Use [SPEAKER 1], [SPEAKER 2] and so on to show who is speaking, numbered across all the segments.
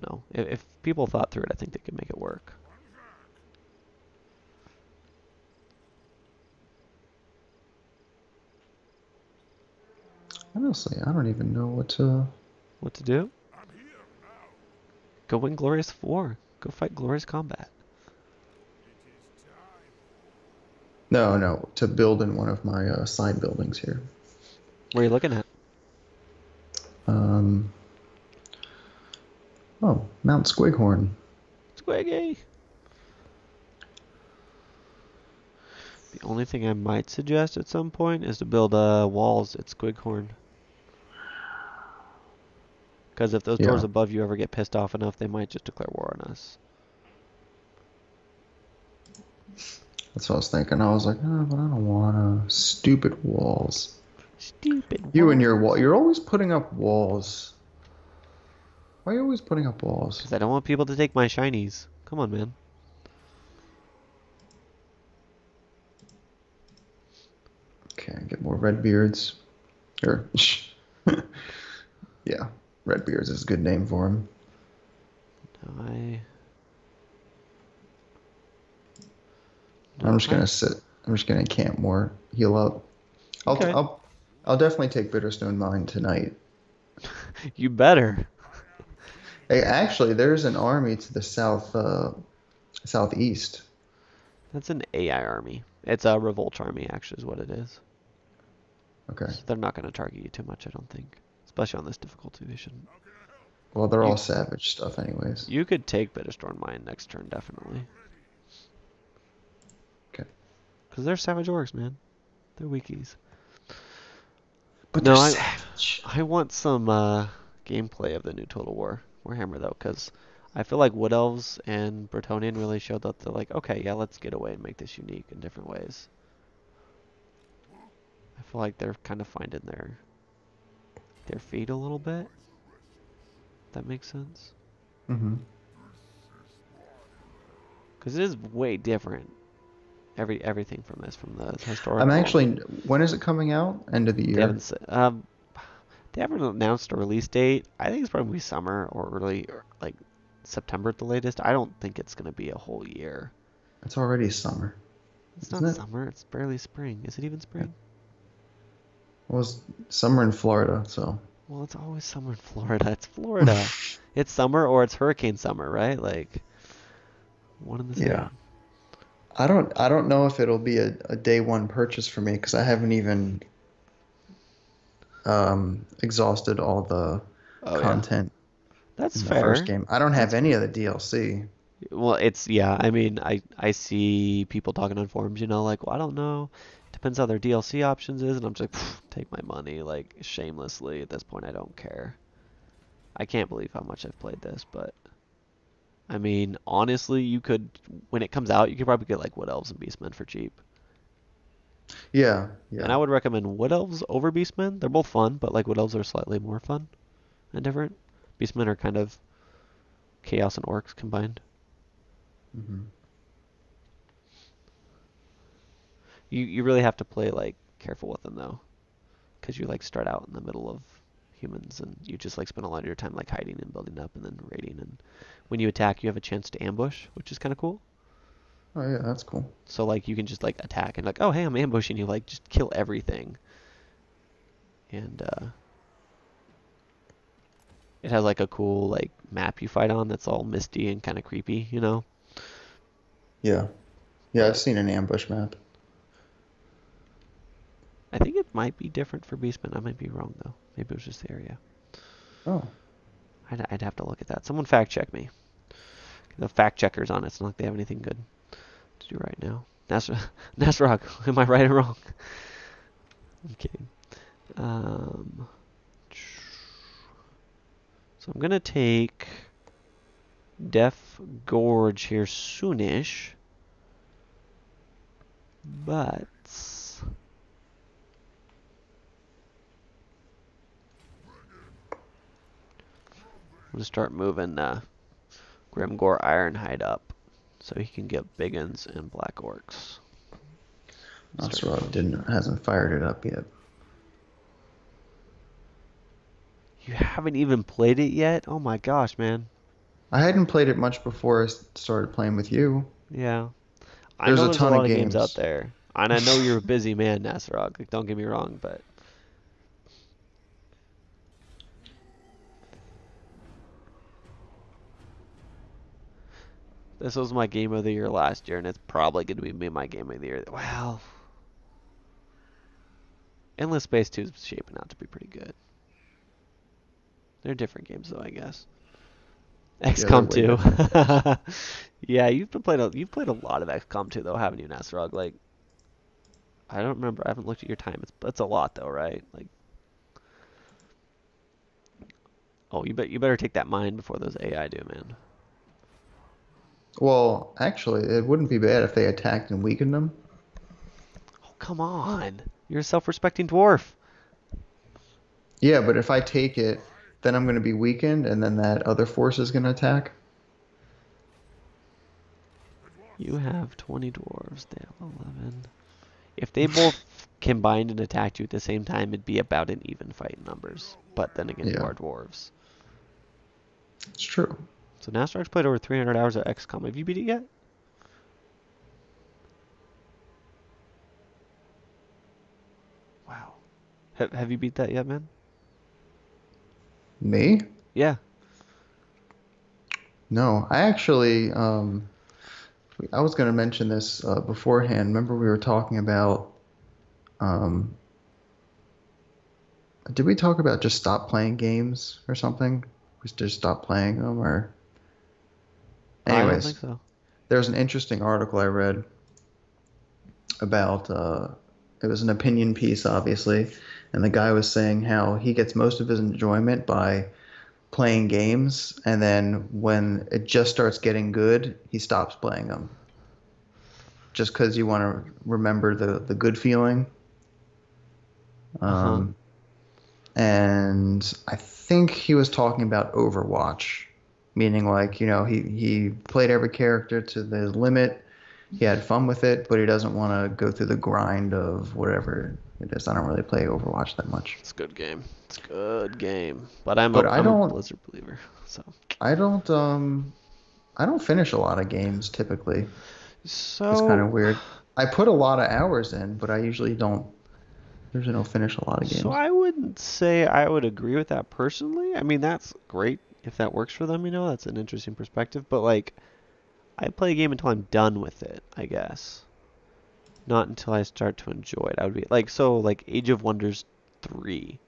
[SPEAKER 1] know. If people thought through it, I think they could make it work.
[SPEAKER 2] Honestly, I don't even know
[SPEAKER 1] What to do? Go win Glorious War. Go fight Glorious Combat.
[SPEAKER 2] No, to build in one of my side buildings here.
[SPEAKER 1] Where are you looking at?
[SPEAKER 2] Um, oh, Mount Squighorn.
[SPEAKER 1] Squiggy! The only thing I might suggest at some point is to build walls at Squighorn. Because if those doors
[SPEAKER 2] Yeah,
[SPEAKER 1] above you ever get pissed off enough, they might just declare war on us.
[SPEAKER 2] that's what I was thinking. I was like, oh, but I don't want stupid walls.
[SPEAKER 1] Stupid
[SPEAKER 2] You and your
[SPEAKER 1] walls.
[SPEAKER 2] wall. You're always putting up walls. Why are you always putting up walls?
[SPEAKER 1] Because I don't want people to take my shinies. Come on, man.
[SPEAKER 2] Okay, get more red beards. Or, yeah, red beards is a good name for him.
[SPEAKER 1] No, I...
[SPEAKER 2] I'm
[SPEAKER 1] No,
[SPEAKER 2] just gonna sit. I'm just gonna camp more, heal up. I'll
[SPEAKER 1] Okay.
[SPEAKER 2] I'll I'll definitely take Bitterstone Mine tonight.
[SPEAKER 1] You better.
[SPEAKER 2] Hey, actually, there's an army to the southeast.
[SPEAKER 1] That's an AI army. It's a revolt army, actually, is what it is.
[SPEAKER 2] Okay.
[SPEAKER 1] So they're not going to target you too much, I don't think. Especially on this difficulty, they shouldn't.
[SPEAKER 2] Well, they're
[SPEAKER 1] You
[SPEAKER 2] all savage stuff, anyways.
[SPEAKER 1] you could take Bitterstorm Mine next turn, definitely.
[SPEAKER 2] Okay.
[SPEAKER 1] Because they're savage orcs, man. They're weakies.
[SPEAKER 2] But they're
[SPEAKER 1] No,
[SPEAKER 2] savage.
[SPEAKER 1] I want some gameplay of the new Total War Warhammer though, because I feel like Wood Elves and Bretonnian really showed that they're like, okay, yeah, let's get away and make this unique in different ways. I feel like they're kind of finding their feet a little bit. If that makes sense.
[SPEAKER 2] Hmm.
[SPEAKER 1] Because it is way different. Everything from this, from the
[SPEAKER 2] I'm
[SPEAKER 1] historical.
[SPEAKER 2] actually. When is it coming out? End of the
[SPEAKER 1] They haven't
[SPEAKER 2] year.
[SPEAKER 1] they haven't announced a release date. I think it's probably summer or early, or like September at the latest. I don't think it's gonna be a whole year.
[SPEAKER 2] It's already summer,
[SPEAKER 1] It's
[SPEAKER 2] isn't
[SPEAKER 1] not
[SPEAKER 2] it?
[SPEAKER 1] summer. It's barely spring. Is it even
[SPEAKER 2] It
[SPEAKER 1] spring?
[SPEAKER 2] was summer in Florida, so.
[SPEAKER 1] Well, it's always summer in Florida. It's Florida. It's summer or it's hurricane summer, right? Like one and the
[SPEAKER 2] Yeah.
[SPEAKER 1] same.
[SPEAKER 2] I don't know if it'll be a day one purchase for me because I haven't even exhausted all the
[SPEAKER 1] Oh yeah,
[SPEAKER 2] content
[SPEAKER 1] that's
[SPEAKER 2] in the first
[SPEAKER 1] fair.
[SPEAKER 2] game. I don't have
[SPEAKER 1] That's
[SPEAKER 2] any of
[SPEAKER 1] fair.
[SPEAKER 2] the DLC.
[SPEAKER 1] Well, it's yeah. I mean, I see people talking on forums, like, well, I don't know. Depends how their DLC options is, and I'm just like, take my money, like shamelessly. At this point, I don't care. I can't believe how much I've played this, but I mean, honestly, you could when it comes out, you could probably get like Wood Elves and Beastmen for cheap.
[SPEAKER 2] Yeah,
[SPEAKER 1] And
[SPEAKER 2] yeah.
[SPEAKER 1] I would recommend Wood Elves over Beastmen. They're both fun, but like Wood Elves are slightly more fun and different. Beastmen are kind of chaos and orcs combined.
[SPEAKER 2] Hmm.
[SPEAKER 1] You really have to play like careful with them though, because you like start out in the middle of humans and you just like spend a lot of your time like hiding and building up and then raiding, and when you attack you have a chance to ambush, which is kind of cool.
[SPEAKER 2] Oh yeah, that's cool.
[SPEAKER 1] So like you can just like attack and like, oh hey, I'm ambushing you, like just kill everything. And it has like a cool like map you fight on that's all misty and kind of creepy.
[SPEAKER 2] Yeah, yeah. I've
[SPEAKER 1] But
[SPEAKER 2] seen an ambush map.
[SPEAKER 1] I think it might be different for Beastmen. I might be wrong though. Maybe it was just the area.
[SPEAKER 2] Oh,
[SPEAKER 1] I'd have to look at that. Someone fact check me. The fact checkers on it. It's not like they have anything good to do right now. Nasrog, am I right or wrong? I'm kidding. Um, so I'm gonna take Death Gorge here soonish, but I'm gonna start moving Grimgore Ironhide up so he can get Biggins and Black Orcs. Start.
[SPEAKER 2] Nasrod didn't hasn't fired it up yet.
[SPEAKER 1] You haven't even played it yet? Oh my gosh, man.
[SPEAKER 2] I hadn't played it much before started playing with you.
[SPEAKER 1] Yeah. I
[SPEAKER 2] There's
[SPEAKER 1] know
[SPEAKER 2] a
[SPEAKER 1] there's a
[SPEAKER 2] ton of
[SPEAKER 1] lot of games out
[SPEAKER 2] games.
[SPEAKER 1] there. And I know you're a busy man, Nasrog. Like, don't get me wrong, but this was my game of the year last year, and it's probably going to be my game of the year. Well, Endless Space 2 is shaping out to be pretty good. They're different games, though, I guess.
[SPEAKER 2] Yeah, they're
[SPEAKER 1] XCOM
[SPEAKER 2] way different.
[SPEAKER 1] 2. Yeah, you've played a lot of XCOM 2 though, haven't you, Nasrog? Like I don't remember. I haven't looked at your time. It's a lot though, right? Like oh, you better take that mine before those AI do, man.
[SPEAKER 2] Well, actually, it wouldn't be bad if they attacked and weakened them.
[SPEAKER 1] Oh, come on. You're a self-respecting dwarf.
[SPEAKER 2] Yeah, but if I take it, then I'm going to be weakened, and then that other force is going to attack.
[SPEAKER 1] You have 20 dwarves. They have 11. If they both combined and attacked you at the same time, it'd be about an even fight in numbers. But then again, you
[SPEAKER 2] Yeah,
[SPEAKER 1] are dwarves.
[SPEAKER 2] it's true.
[SPEAKER 1] So Nastrog's played over 300 hours of XCOM. Have you beat it yet? Wow. Have you beat that yet, man?
[SPEAKER 2] Me?
[SPEAKER 1] Yeah.
[SPEAKER 2] No, I actually, I was going to mention this beforehand. Remember we were talking about, um, did we talk about just stop playing games or something? We just stop playing them, or
[SPEAKER 1] I don't think
[SPEAKER 2] anyways,
[SPEAKER 1] so.
[SPEAKER 2] there's an interesting article I read about, it was an opinion piece, obviously, and the guy was saying how he gets most of his enjoyment by playing games, and then when it just starts getting good, he stops playing them just because you want to remember the good feeling.
[SPEAKER 1] Uh-huh.
[SPEAKER 2] Um, and I think he was talking about Overwatch, meaning like, he played every character to the limit. He had fun with it, but he doesn't want to go through the grind of whatever it is. I don't really play Overwatch that much.
[SPEAKER 1] It's a good game. It's a good game. But I'm
[SPEAKER 2] But
[SPEAKER 1] a
[SPEAKER 2] I
[SPEAKER 1] I'm a
[SPEAKER 2] don't
[SPEAKER 1] Blizzard believer. So
[SPEAKER 2] I don't I don't finish a lot of games typically. It's kind
[SPEAKER 1] so
[SPEAKER 2] of weird. I put a lot of hours in, but I usually don't finish a lot of
[SPEAKER 1] so
[SPEAKER 2] games.
[SPEAKER 1] I wouldn't say I would agree with that personally. I mean, that's great if that works for them, that's an interesting perspective, but like I play a game until I'm done with it, I guess. Not until I start to enjoy it. I would be like Age of Wonders 3.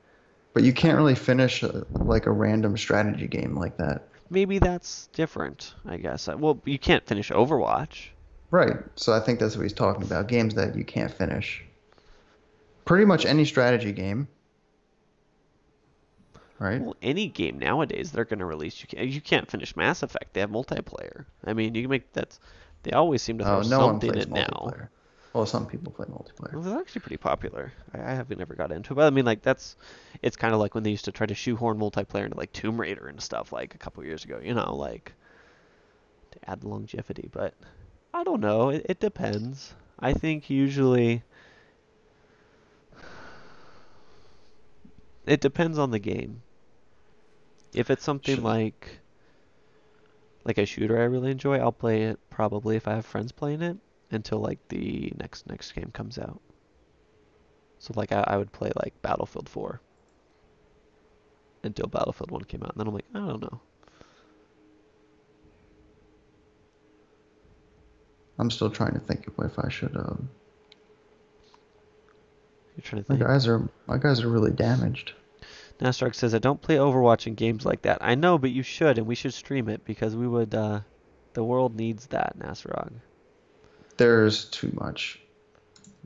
[SPEAKER 2] But you can't really finish like a random strategy game like that.
[SPEAKER 1] Maybe that's different, I guess. Well, you can't finish Overwatch.
[SPEAKER 2] Right. So I think that's what he's talking about. Games that you can't finish. Pretty much any strategy game, right?
[SPEAKER 1] Well, any game nowadays they're going to release, you can't finish Mass Effect. They have multiplayer. I mean, you can make that's they always seem to throw
[SPEAKER 2] Oh, no one
[SPEAKER 1] something
[SPEAKER 2] plays
[SPEAKER 1] in now.
[SPEAKER 2] multiplayer. Well, some people play multiplayer.
[SPEAKER 1] Well, it's actually pretty popular. I haven't never got into it, but I mean, like it's kind of like when they used to try to shoehorn multiplayer into like Tomb Raider and stuff like a couple years ago. Like to add longevity. But I don't know. It depends. I think usually it depends on the game. If it's something
[SPEAKER 2] Should,
[SPEAKER 1] like a shooter I really enjoy, I'll play it probably if I have friends playing it until like the next game comes out. So like I would play like Battlefield 4 until Battlefield 1 came out, and then I'm like, I don't know.
[SPEAKER 2] I'm still trying to think of if I should.
[SPEAKER 1] You're trying to
[SPEAKER 2] My
[SPEAKER 1] think.
[SPEAKER 2] guys are my guys are really damaged.
[SPEAKER 1] Nastark says, I don't play Overwatch in games like that. I know, but you should, and we should stream it because we would, the world needs that, Nasrog.
[SPEAKER 2] There's too much.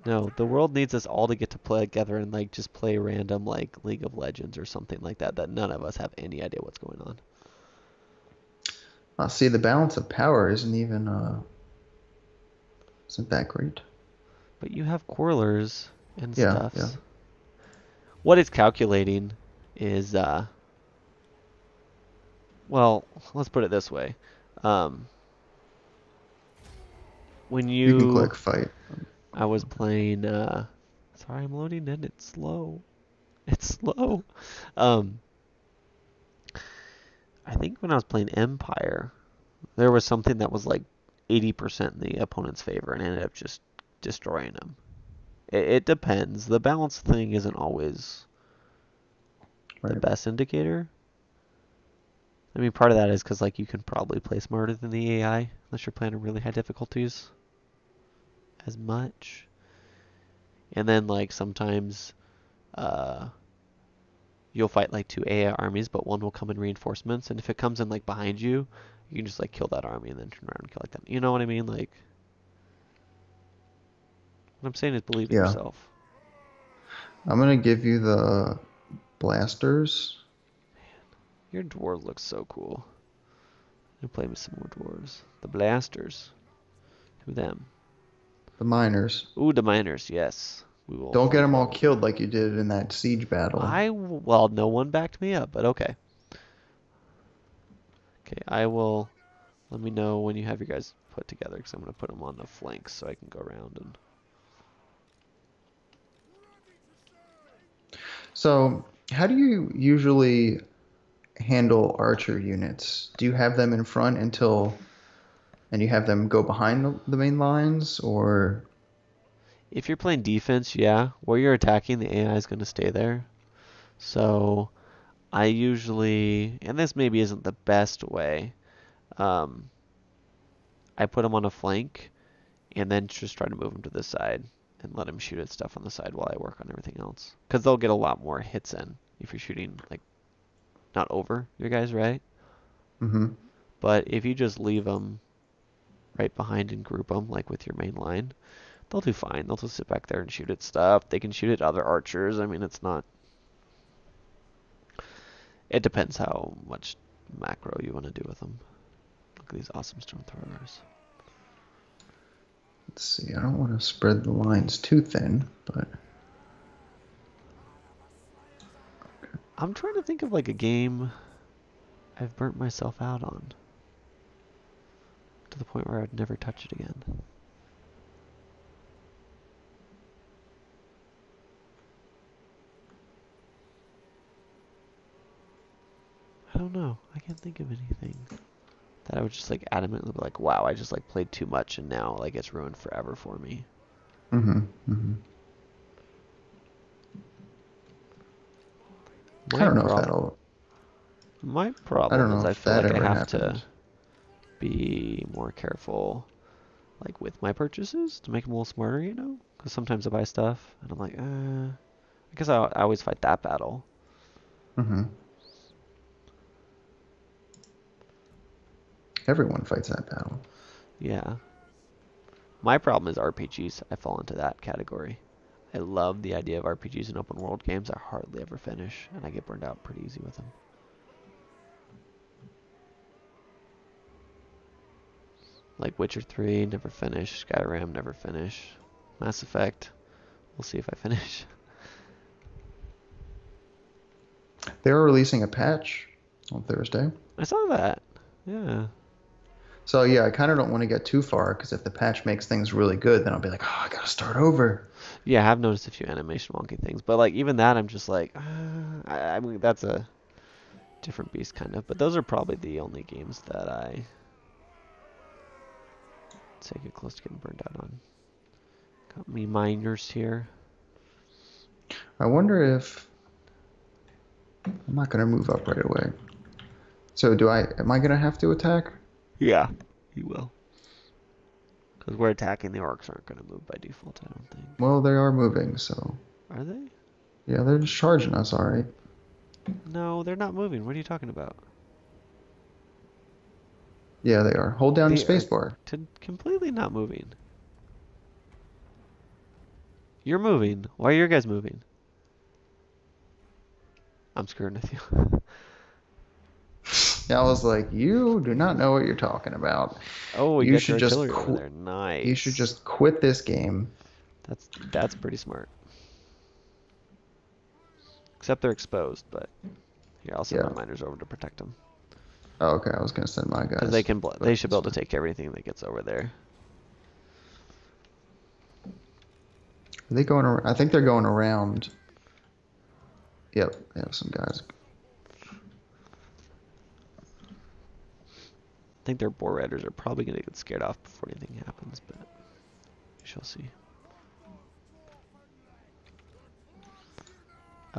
[SPEAKER 1] No, the world needs us all to get to play together and, like, just play random, like, League of Legends or something like that none of us have any idea what's going on.
[SPEAKER 2] See, the balance of power isn't that great.
[SPEAKER 1] But you have Quarlers and
[SPEAKER 2] Yeah, yeah.
[SPEAKER 1] stuffs. What it's calculating is, well, let's put it this way. Um, when
[SPEAKER 2] You can click fight.
[SPEAKER 1] I was playing, sorry, I'm loading in, it's slow. It's slow. Um, I think when I was playing Empire, there was something that was like 80% in the opponent's favor and ended up just destroying them. It depends. The balance thing isn't always the
[SPEAKER 2] Right.
[SPEAKER 1] best indicator. I mean, part of that is because like you can probably play smarter than the AI unless you're playing on really high difficulties as much. And then like sometimes uh, you'll fight like two AI armies, but one will come in reinforcements, and if it comes in like behind you, you can just like kill that army and then turn around and kill like that. You know what I mean? Like what I'm saying is believe in
[SPEAKER 2] Yeah.
[SPEAKER 1] yourself.
[SPEAKER 2] I'm gonna give you the blasters.
[SPEAKER 1] Your dwarves look so cool. I'm gonna play with some more dwarves. The blasters. Who them?
[SPEAKER 2] The miners.
[SPEAKER 1] Ooh, the miners. Yes, we will
[SPEAKER 2] Don't get
[SPEAKER 1] fully
[SPEAKER 2] them all
[SPEAKER 1] roll.
[SPEAKER 2] killed like you did in that siege battle.
[SPEAKER 1] Well, no one backed me up, but okay. Okay, I will. Let me know when you have your guys put together, because I'm gonna put them on the flanks so I can go around and.
[SPEAKER 2] So, how do you usually handle archer units? Do you have them in front and you have them go behind the main lines, or?
[SPEAKER 1] If you're playing defense, yeah, where you're attacking, the AI is gonna stay there. So I usually, and this maybe isn't the best way, um, I put them on a flank and then just try to move them to the side and let them shoot at stuff on the side while I work on everything else. Because they'll get a lot more hits in if you're shooting like not over your guys, right?
[SPEAKER 2] Hmm.
[SPEAKER 1] But if you just leave them right behind and group them like with your main line, they'll do fine. They'll just sit back there and shoot at stuff. They can shoot at other archers. I mean, it's not. It depends how much macro you want to do with them. Look at these awesome stone throwers.
[SPEAKER 2] Let's see. I don't want to spread the lines too thin, but
[SPEAKER 1] I'm trying to think of like a game I've burnt myself out on to the point where I'd never touch it again. I don't know. I can't think of anything that I would just like adamantly be like, wow, I just like played too much and now like it's ruined forever for me.
[SPEAKER 2] hmm hmm I
[SPEAKER 1] My
[SPEAKER 2] don't know if
[SPEAKER 1] problem,
[SPEAKER 2] that'll.
[SPEAKER 1] my
[SPEAKER 2] I don't
[SPEAKER 1] problem is
[SPEAKER 2] know
[SPEAKER 1] I
[SPEAKER 2] if
[SPEAKER 1] feel
[SPEAKER 2] that
[SPEAKER 1] like I
[SPEAKER 2] ever
[SPEAKER 1] have to
[SPEAKER 2] happened.
[SPEAKER 1] be more careful like with my purchases to make them a little smarter, Because sometimes I buy stuff and I'm like, I guess I always fight that battle.
[SPEAKER 2] Hmm. Everyone fights that battle.
[SPEAKER 1] Yeah. My problem is RPGs. I fall into that category. I love the idea of RPGs and open world games. I hardly ever finish, and I get burned out pretty easy with them. Like Witcher 3, never finish. Skyrim, never finish. Mass Effect, we'll see if I finish.
[SPEAKER 2] They are releasing a patch on Thursday.
[SPEAKER 1] I saw that. Yeah.
[SPEAKER 2] So yeah, I kind of don't want to get too far because if the patch makes things really good, then I'll be like, oh, I gotta start over.
[SPEAKER 1] Yeah, I've noticed a few animation wonky things, but like even that, I'm just like, I mean, that's a different beast kind of. But those are probably the only games that I say get close to getting burned out on. Got me miners here.
[SPEAKER 2] I wonder if I'm not gonna move up right away. So do I? Am I gonna have to attack?
[SPEAKER 1] Yeah, you will. Because we're attacking, the orcs aren't going to move by default, I don't think.
[SPEAKER 2] Well, they are moving, so
[SPEAKER 1] Are they?
[SPEAKER 2] yeah, they're just charging us. All right.
[SPEAKER 1] No, they're not moving. What are you talking about?
[SPEAKER 2] Yeah, they are. Hold down the
[SPEAKER 1] They are
[SPEAKER 2] spacebar.
[SPEAKER 1] completely not moving. You're moving. Why are your guys moving? I'm screwing with you.
[SPEAKER 2] Yeah, I was like, you do not know what you're talking about.
[SPEAKER 1] Oh, you
[SPEAKER 2] You
[SPEAKER 1] got your
[SPEAKER 2] should just
[SPEAKER 1] artillery over there.
[SPEAKER 2] you should
[SPEAKER 1] Nice.
[SPEAKER 2] just quit this game.
[SPEAKER 1] That's pretty smart. Except they're exposed, but here, I'll send my
[SPEAKER 2] Yeah.
[SPEAKER 1] miners over to protect them.
[SPEAKER 2] Oh, okay, I was gonna send my
[SPEAKER 1] Because
[SPEAKER 2] guys,
[SPEAKER 1] they
[SPEAKER 2] but
[SPEAKER 1] should be
[SPEAKER 2] it's
[SPEAKER 1] able to
[SPEAKER 2] fine.
[SPEAKER 1] take everything that gets over there.
[SPEAKER 2] Are they going around? I think they're going around. Yep, they have some guys.
[SPEAKER 1] think their Boar Riders are probably going to get scared off before anything happens, but we shall see.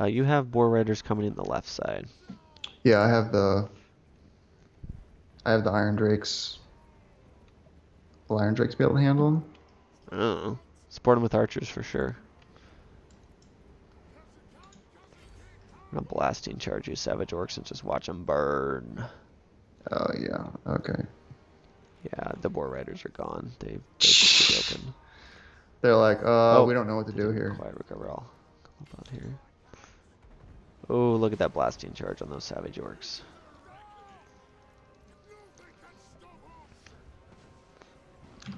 [SPEAKER 1] You have Boar Riders coming in the left side.
[SPEAKER 2] Yeah, I have the Iron Drakes. Will Iron Drakes be able to handle them?
[SPEAKER 1] I don't know. Support them with archers for sure. I'm gonna blasting charge you Savage Orcs and just watch them burn.
[SPEAKER 2] Oh yeah. Okay.
[SPEAKER 1] Yeah, the Boar Riders are gone. They've just broken.
[SPEAKER 2] They're like,
[SPEAKER 1] Oh,
[SPEAKER 2] we don't know what to do here.
[SPEAKER 1] Quite recover all. Come up out here. Oh, look at that blasting charge on those Savage Orcs.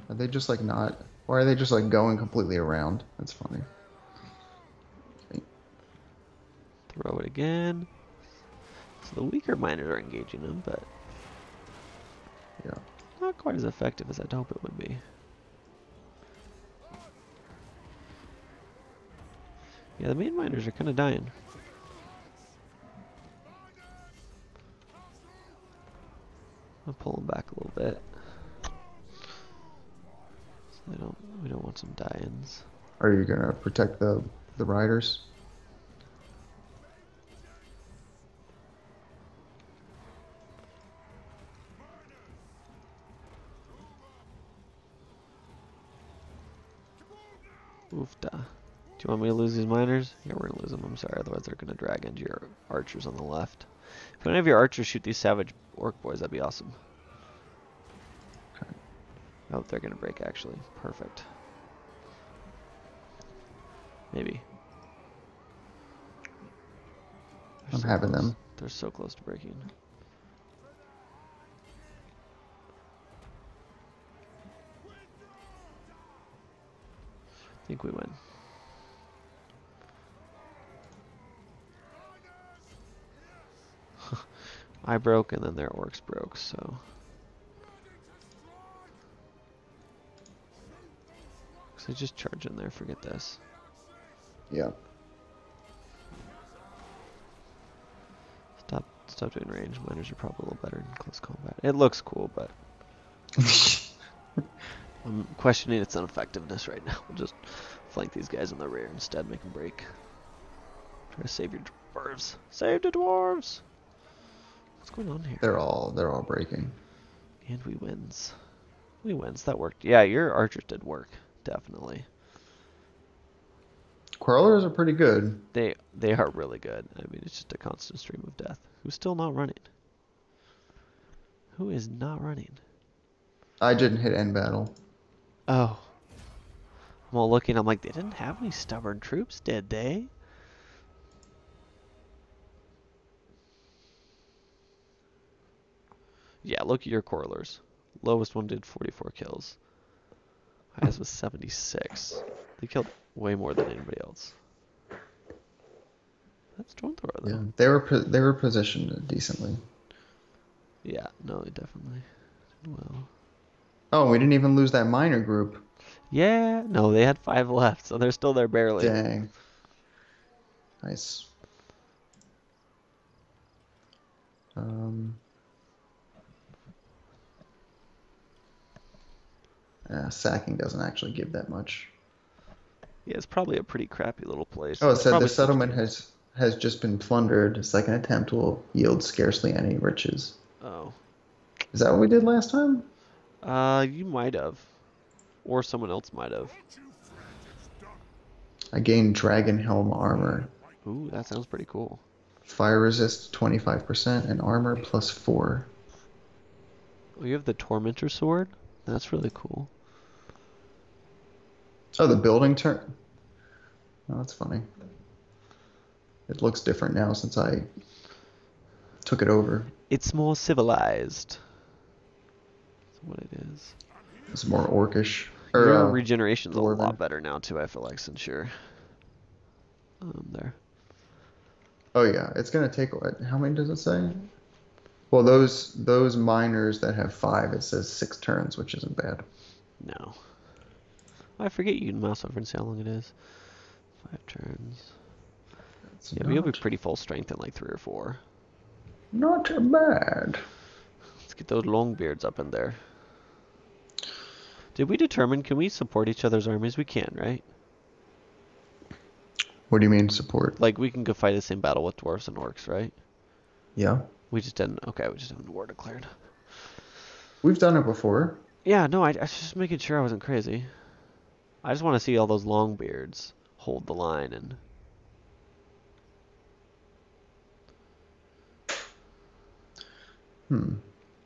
[SPEAKER 2] Are they just like not? Why are they just like going completely around? That's funny.
[SPEAKER 1] Throw it again. So the weaker miners are engaging them, but
[SPEAKER 2] yeah,
[SPEAKER 1] not quite as effective as I'd hope it would be. Yeah, the main miners are kind of dying. I'll pull them back a little bit. So we don't want some die-ins.
[SPEAKER 2] Are you gonna protect the riders?
[SPEAKER 1] Oofda. Do you want me to lose these miners? Yeah, we're gonna lose them. I'm sorry, otherwise they're gonna drag into your archers on the left. If one of your archers shoot these Savage Orc boys, that'd be awesome.
[SPEAKER 2] Okay.
[SPEAKER 1] Oh, they're gonna break actually. Perfect. Maybe.
[SPEAKER 2] I'm having them.
[SPEAKER 1] They're so close to breaking. I think we win. I broke and then their orcs broke, so. So just charge in there, forget this.
[SPEAKER 2] Yeah.
[SPEAKER 1] Stop doing range. Miners are probably a little better in close combat. It looks cool, but I'm questioning its ineffectiveness right now. We'll just flank these guys in the rear instead, make them break. Try to save your dwarves. Save the dwarves! What's going on here?
[SPEAKER 2] They're all breaking.
[SPEAKER 1] And we wins. We wins. That worked. Yeah, your archers did work. Definitely.
[SPEAKER 2] Quarrelers are pretty good.
[SPEAKER 1] They are really good. I mean, it's just a constant stream of death. Who's still not running? Who is not running?
[SPEAKER 2] I didn't hit end battle.
[SPEAKER 1] Oh. I'm all looking. I'm like, they didn't have any stubborn troops, did they? Yeah, look at your Quarrelers. Lowest one did 44 kills. Highest was 76. They killed way more than anybody else. That's Drone Thrower, though.
[SPEAKER 2] Yeah, they were positioned decently.
[SPEAKER 1] Yeah, no, they definitely did well.
[SPEAKER 2] Oh, we didn't even lose that miner group.
[SPEAKER 1] Yeah, no, they had 5 left, so they're still there barely.
[SPEAKER 2] Dang. Nice. Sacking doesn't actually give that much.
[SPEAKER 1] Yeah, it's probably a pretty crappy little place.
[SPEAKER 2] Oh, it
[SPEAKER 1] It's
[SPEAKER 2] said
[SPEAKER 1] probably
[SPEAKER 2] the settlement has just been plundered. Second attempt will yield scarcely any riches.
[SPEAKER 1] Oh.
[SPEAKER 2] Is that what we did last time?
[SPEAKER 1] You might have. Or someone else might have.
[SPEAKER 2] I gained Dragon Helm armor.
[SPEAKER 1] Ooh, that sounds pretty cool.
[SPEAKER 2] Fire resist 25% and armor +4.
[SPEAKER 1] Oh, you have the Tormentor Sword? That's really cool.
[SPEAKER 2] Oh, the building turn. Oh, that's funny. It looks different now since I took it over.
[SPEAKER 1] It's more civilized. That's what it is.
[SPEAKER 2] It's more orcish.
[SPEAKER 1] Your regeneration's a
[SPEAKER 2] dwarven.
[SPEAKER 1] lot better now too, I feel like, since you're there.
[SPEAKER 2] Oh yeah, it's gonna take what? How many does it say? Well, those miners that have 5, it says 6 turns, which isn't bad.
[SPEAKER 1] No. I forget you can mouse over and see how long it is. 5 turns.
[SPEAKER 2] It's
[SPEAKER 1] Yeah, but you'll be pretty full strength in like 3 or 4.
[SPEAKER 2] not bad.
[SPEAKER 1] Let's get those long beards up in there. Did we determine, can we support each other's armies? We can, right?
[SPEAKER 2] What do you mean support?
[SPEAKER 1] Like, we can go fight the same battle with dwarves and orcs, right?
[SPEAKER 2] Yeah.
[SPEAKER 1] We just didn't. Okay, we just haven't war declared.
[SPEAKER 2] We've done it before.
[SPEAKER 1] Yeah, no, I was just making sure I wasn't crazy. I just want to see all those long beards hold the line and...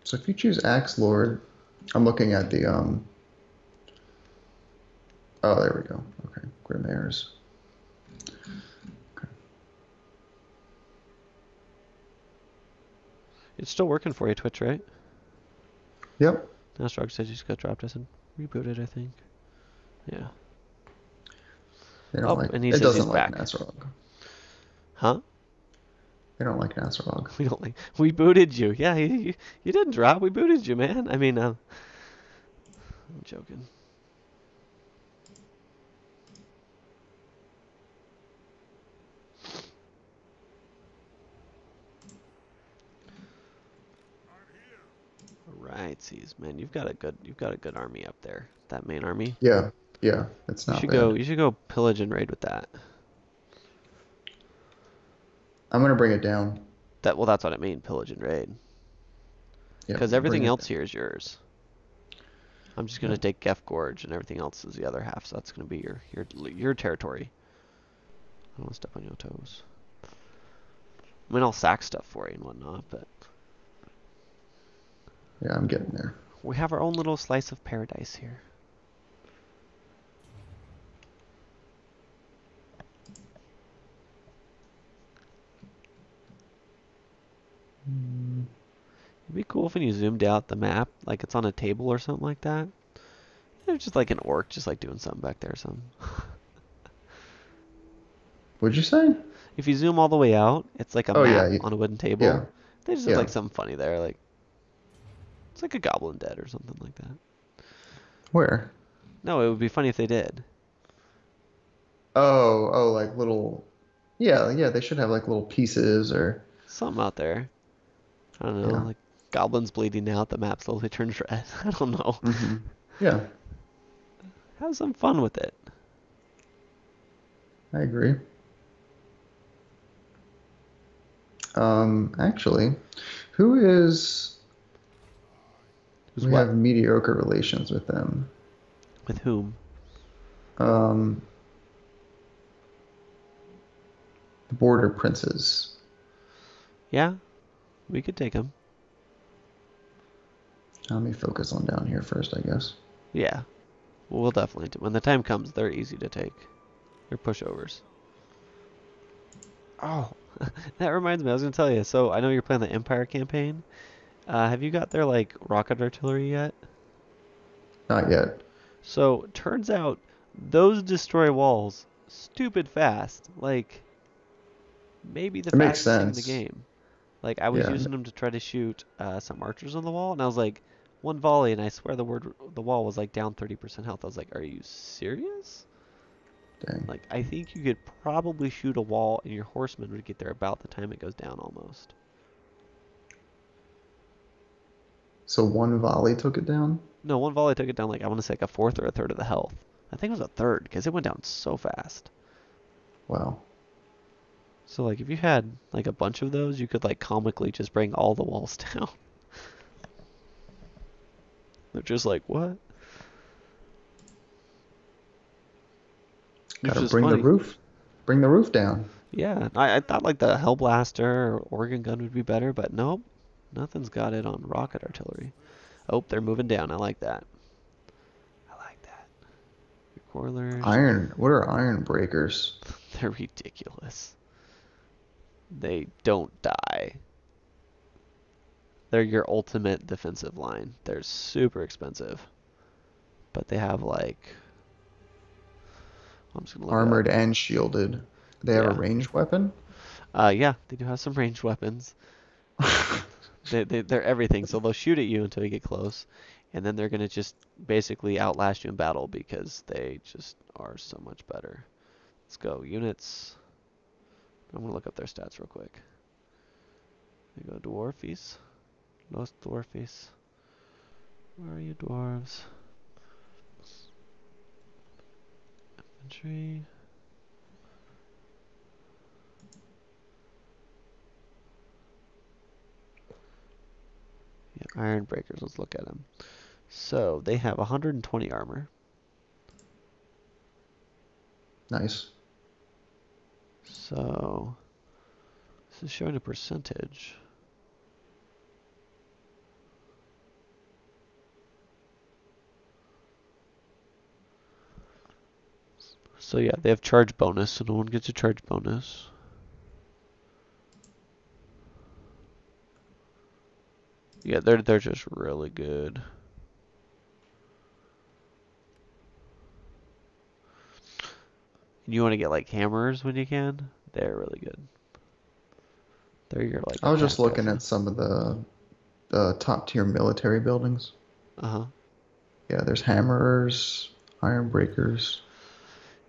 [SPEAKER 2] So if you choose Axe Lord, I'm looking at the oh, there we go. Okay, Grim-Heirs. Okay.
[SPEAKER 1] It's still working for you, Twitch, right?
[SPEAKER 2] Yep.
[SPEAKER 1] Now Strug says you just got dropped as and rebooted, I think. Yeah.
[SPEAKER 2] They don't like.
[SPEAKER 1] And he
[SPEAKER 2] It
[SPEAKER 1] says
[SPEAKER 2] doesn't
[SPEAKER 1] he's
[SPEAKER 2] like
[SPEAKER 1] back.
[SPEAKER 2] Nasrog.
[SPEAKER 1] Huh?
[SPEAKER 2] They don't like Nasrog.
[SPEAKER 1] We don't like. We booted you. Yeah, you didn't drop. We booted you, man. I mean, I'm joking. Right, sees man. You've got a good army up there. That main army.
[SPEAKER 2] Yeah. Yeah. It's
[SPEAKER 1] You
[SPEAKER 2] not
[SPEAKER 1] should
[SPEAKER 2] bad.
[SPEAKER 1] go. You should go pillage and raid with that.
[SPEAKER 2] I'm gonna bring it down.
[SPEAKER 1] Well, that's what I mean. Pillage and raid.
[SPEAKER 2] Yeah.
[SPEAKER 1] Because
[SPEAKER 2] bring
[SPEAKER 1] everything
[SPEAKER 2] it
[SPEAKER 1] else
[SPEAKER 2] down.
[SPEAKER 1] here is yours. I'm just gonna
[SPEAKER 2] Yeah.
[SPEAKER 1] take Gef Gorge, and everything else is the other half. So that's gonna be your territory. I don't want to step on your toes. I mean, I'll sack stuff for you and whatnot, but
[SPEAKER 2] Yeah, I'm getting there.
[SPEAKER 1] we have our own little slice of paradise here. It'd be cool if when you zoomed out the map, like it's on a table or something like that. It's just like an orc, just like doing something back there or something.
[SPEAKER 2] What'd you say?
[SPEAKER 1] If you zoom all the way out, it's like a
[SPEAKER 2] Oh
[SPEAKER 1] map
[SPEAKER 2] yeah.
[SPEAKER 1] on a wooden table.
[SPEAKER 2] Yeah.
[SPEAKER 1] They just have
[SPEAKER 2] Yeah.
[SPEAKER 1] like something funny there, like it's like a Goblin Dead or something like that.
[SPEAKER 2] Where?
[SPEAKER 1] No, it would be funny if they did.
[SPEAKER 2] Oh, like little. Yeah, yeah. They should have like little pieces or.
[SPEAKER 1] Something out there. I don't know,
[SPEAKER 2] Yeah.
[SPEAKER 1] like goblins bleeding out, the map slowly turns red. I don't know.
[SPEAKER 2] Yeah,
[SPEAKER 1] Have some fun with it.
[SPEAKER 2] I agree. Actually, who is
[SPEAKER 1] Who's
[SPEAKER 2] we
[SPEAKER 1] what?
[SPEAKER 2] have mediocre relations with them?
[SPEAKER 1] With whom?
[SPEAKER 2] Um, the Border Princes.
[SPEAKER 1] Yeah, we could take them.
[SPEAKER 2] Let me focus on down here first, I guess.
[SPEAKER 1] Yeah, we'll definitely do. When the time comes, they're easy to take. They're pushovers. Oh, that reminds me. I was gonna tell you. So I know you're playing the Empire campaign. Have you got their like rocket artillery yet?
[SPEAKER 2] Not yet.
[SPEAKER 1] So turns out those destroy walls stupid fast. Like maybe the
[SPEAKER 2] It makes
[SPEAKER 1] fastest thing in the
[SPEAKER 2] sense.
[SPEAKER 1] game. Like I was
[SPEAKER 2] Yeah.
[SPEAKER 1] using them to try to shoot some archers on the wall, and I was like, one volley, and I swear the wall was like down 30% health. I was like, are you serious?
[SPEAKER 2] Dang.
[SPEAKER 1] Like I think you could probably shoot a wall, and your horsemen would get there about the time it goes down almost.
[SPEAKER 2] So one volley took it down?
[SPEAKER 1] No, one volley took it down like I want to say like a fourth or a third of the health. I think it was a third because it went down so fast.
[SPEAKER 2] Wow.
[SPEAKER 1] So like if you had like a bunch of those, you could like comically just bring all the walls down. They're just like, what? Which
[SPEAKER 2] Gotta
[SPEAKER 1] is
[SPEAKER 2] bring the
[SPEAKER 1] funny.
[SPEAKER 2] roof. Bring the roof down.
[SPEAKER 1] Yeah, I thought like the Hellblaster or organ gun would be better, but nope. Nothing's got it on rocket artillery. Oh, they're moving down. I like that. I like that. Recoilers.
[SPEAKER 2] What are iron breakers?
[SPEAKER 1] They're ridiculous. They don't die. They're your ultimate defensive line. They're super expensive. But they have like... I'm just going to look it up.
[SPEAKER 2] Armored and shielded. They have a
[SPEAKER 1] Yeah.
[SPEAKER 2] ranged weapon?
[SPEAKER 1] Yeah, they do have some ranged weapons. They're everything. So they'll shoot at you until you get close. And then they're going to just basically outlast you in battle because they just are so much better. Let's go. Units. I'm going to look up their stats real quick. There you go. Dwarfies. Los Dwarfies. Where are you, dwarves? Infantry. Yeah, Iron Breakers. Let's look at them. So they have 120 armor.
[SPEAKER 2] Nice.
[SPEAKER 1] So this is showing a percentage. So yeah, they have charge bonus, so no one gets a charge bonus. Yeah, they're just really good. You want to get like hammers when you can? They're really good. They're your like
[SPEAKER 2] I was just
[SPEAKER 1] attack
[SPEAKER 2] looking
[SPEAKER 1] rifle.
[SPEAKER 2] at some of the top tier military buildings.
[SPEAKER 1] Uh-huh.
[SPEAKER 2] Yeah, there's hammerers, iron breakers.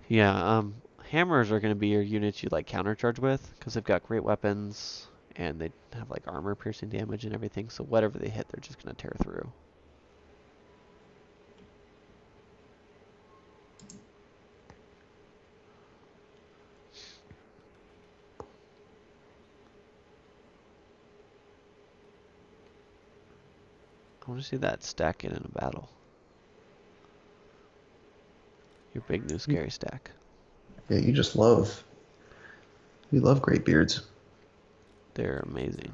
[SPEAKER 1] Yeah, hammers are going to be your units you like countercharge with because they've got great weapons and they have like armor piercing damage and everything. So whatever they hit, they're just going to tear through. I want to see that stack in a battle. Your big new
[SPEAKER 2] You,
[SPEAKER 1] scary stack.
[SPEAKER 2] yeah, you love great beards.
[SPEAKER 1] They're amazing.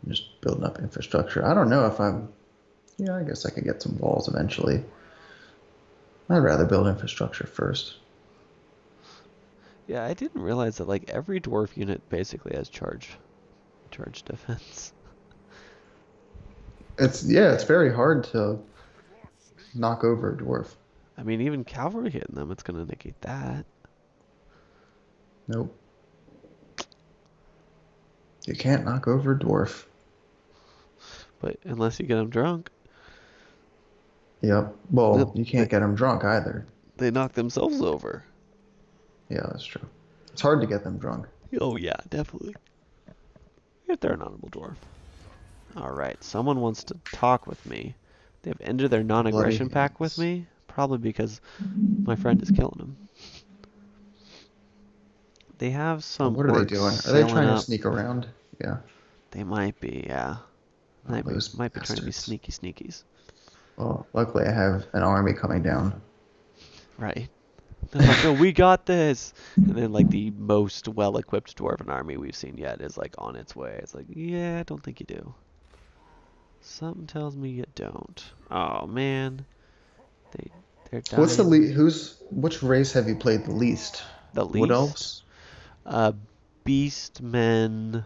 [SPEAKER 2] Just building up infrastructure. I don't know if I'm. Yeah, I guess I could get some walls eventually. I'd rather build infrastructure first.
[SPEAKER 1] Yeah, I didn't realize that like every dwarf unit basically has charge defense.
[SPEAKER 2] It's very hard to knock over a dwarf.
[SPEAKER 1] I mean, even cavalry hitting them, it's going to negate that.
[SPEAKER 2] Nope. You can't knock over a dwarf.
[SPEAKER 1] But unless you get them drunk,
[SPEAKER 2] Yep.
[SPEAKER 1] they,
[SPEAKER 2] Well, you can't get them drunk either.
[SPEAKER 1] they knock themselves over.
[SPEAKER 2] Yeah, that's true. It's hard to get them drunk.
[SPEAKER 1] Oh yeah, definitely. If they're an honorable dwarf. Alright, someone wants to talk with me. They've ended their
[SPEAKER 2] Bloody
[SPEAKER 1] non-aggression pact with
[SPEAKER 2] hands.
[SPEAKER 1] me, probably because my friend is killing them. They have
[SPEAKER 2] Oh,
[SPEAKER 1] some
[SPEAKER 2] what are they
[SPEAKER 1] orcs
[SPEAKER 2] doing? Are they
[SPEAKER 1] sailing
[SPEAKER 2] trying to
[SPEAKER 1] up.
[SPEAKER 2] sneak around? Yeah.
[SPEAKER 1] They might be, yeah.
[SPEAKER 2] Oh,
[SPEAKER 1] Might be,
[SPEAKER 2] those
[SPEAKER 1] might be trying to be
[SPEAKER 2] bastards.
[SPEAKER 1] sneaky sneakies.
[SPEAKER 2] Well, luckily I have an army coming down.
[SPEAKER 1] Right. They're like, no, we got this. And then like the most well-equipped dwarven army we've seen yet is like on its way. It's like, yeah, I don't think you do. Something tells me you don't. Oh man, they they're
[SPEAKER 2] What's the
[SPEAKER 1] dying.
[SPEAKER 2] which race have you played the least?
[SPEAKER 1] The
[SPEAKER 2] Wood
[SPEAKER 1] least,
[SPEAKER 2] elves?
[SPEAKER 1] uh, beastmen.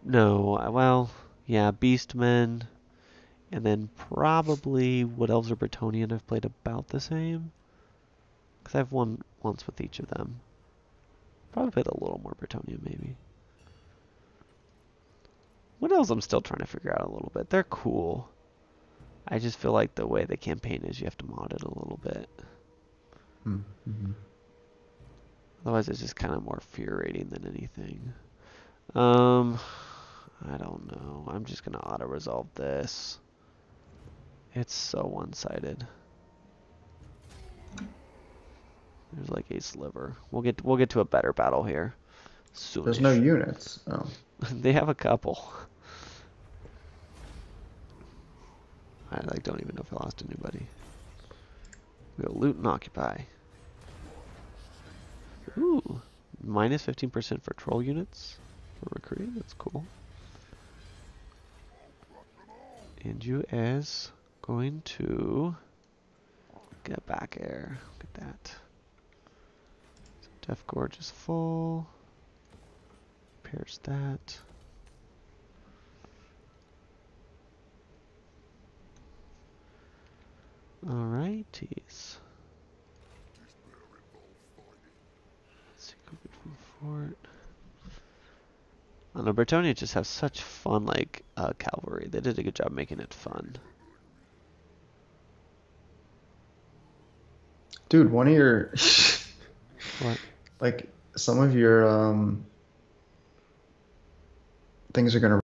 [SPEAKER 1] No, well, yeah, beastmen, and then probably wood elves or Bretonnian. I've played about the same because I've won once with each of them. Probably played a little more Bretonnian maybe. What else I'm still trying to figure out a little bit. They're cool. I just feel like the way the campaign is, you have to mod it a little bit.
[SPEAKER 2] Mm-hmm.
[SPEAKER 1] Otherwise, it's just kind of more fear rating than anything. Um, I don't know. I'm just gonna auto resolve this. It's so one-sided. There's like a sliver. We'll get to a better battle here
[SPEAKER 2] There's no
[SPEAKER 1] soonish.
[SPEAKER 2] units. Oh.
[SPEAKER 1] They have a couple. I like don't even know if I lost anybody. We go loot and occupy. Ooh, minus 15% for troll units for recruiting. That's cool. And you is going to get back air. Look at that. So Death Gorge is full. Pierce that. Alrighties. Let's see, go between fort. I don't know, Bretonnia just have such fun, like, cavalry. They did a good job making it fun.
[SPEAKER 2] Dude, one of your
[SPEAKER 1] What?
[SPEAKER 2] like some of your things are going to